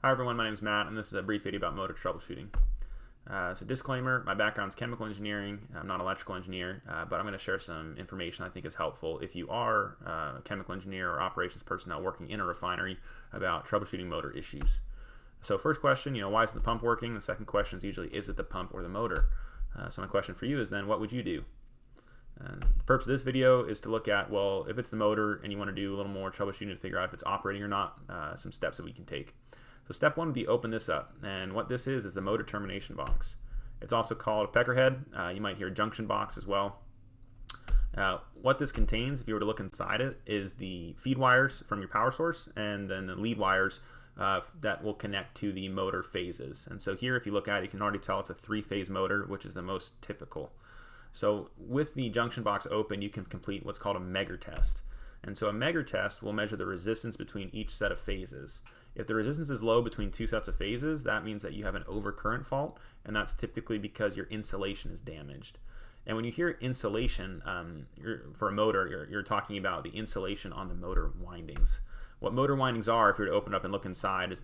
Hi everyone, my name is Matt, and this is a brief video about motor troubleshooting. So disclaimer, my background is chemical engineering. I'm not an electrical engineer, but I'm going to share some information I think is helpful if you are a chemical engineer or operations personnel working in a refinery about troubleshooting motor issues. So first question, why isn't the pump working? The second question is usually, is it the pump or the motor? So my question for you is then, what would you do? And the purpose of this video is to look at, well, if it's the motor and you want to do a little more troubleshooting to figure out if it's operating or not, some steps that we can take. So step one would be open this up, and what this is the motor termination box. It's also called a peckerhead. You might hear junction box as well. What this contains, if you were to look inside it, is the feed wires from your power source and then the lead wires that will connect to the motor phases. And so here, if you look at it, you can already tell it's a three-phase motor, which is the most typical. So with the junction box open, you can complete what's called a Megger test. And so a Megger test will measure the resistance between each set of phases. If the resistance is low between two sets of phases, that means that you have an overcurrent fault, and that's typically because your insulation is damaged. And when you hear insulation for a motor, you're talking about the insulation on the motor windings. What motor windings are, if you were to open up and look inside, is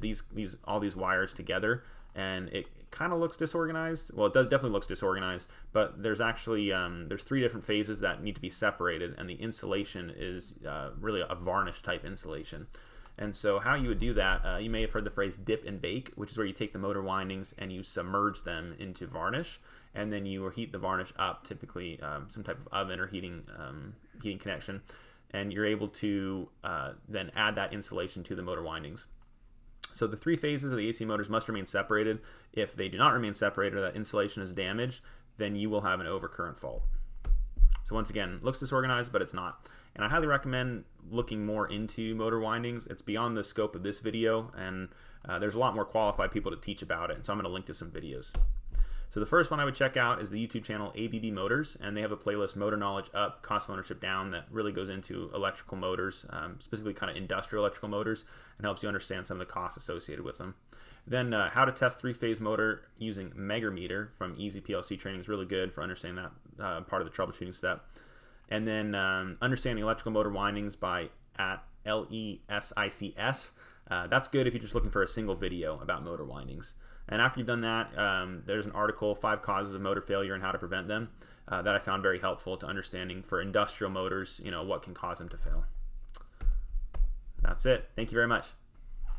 all these wires together, and it kind of looks disorganized. Well, it definitely looks disorganized, but there's actually there's three different phases that need to be separated, and the insulation is really a varnish type insulation. And so how you would do that, you may have heard the phrase dip and bake, which is where you take the motor windings and you submerge them into varnish, and then you heat the varnish up, typically some type of oven or heating connection, and you're able to then add that insulation to the motor windings. So the three phases of the AC motors must remain separated. If they do not remain separated or that insulation is damaged, then you will have an overcurrent fault. So once again, it looks disorganized, but it's not. And I highly recommend looking more into motor windings. It's beyond the scope of this video, and there's a lot more qualified people to teach about it, and so I'm going to link to some videos. So the first one I would check out is the YouTube channel ABB Motors, and they have a playlist, Motor Knowledge Up, Cost of Ownership Down, that really goes into electrical motors, specifically kind of industrial electrical motors, and helps you understand some of the costs associated with them. Then how to test three-phase motor using Megger meter from Easy PLC training is really good for understanding that part of the troubleshooting step. And then understanding electrical motor windings by LESICS. That's good if you're just looking for a single video about motor windings. And after you've done that, there's an article, 5 Causes of Motor Failure and How to Prevent Them, that I found very helpful to understanding for industrial motors, what can cause them to fail. That's it. Thank you very much.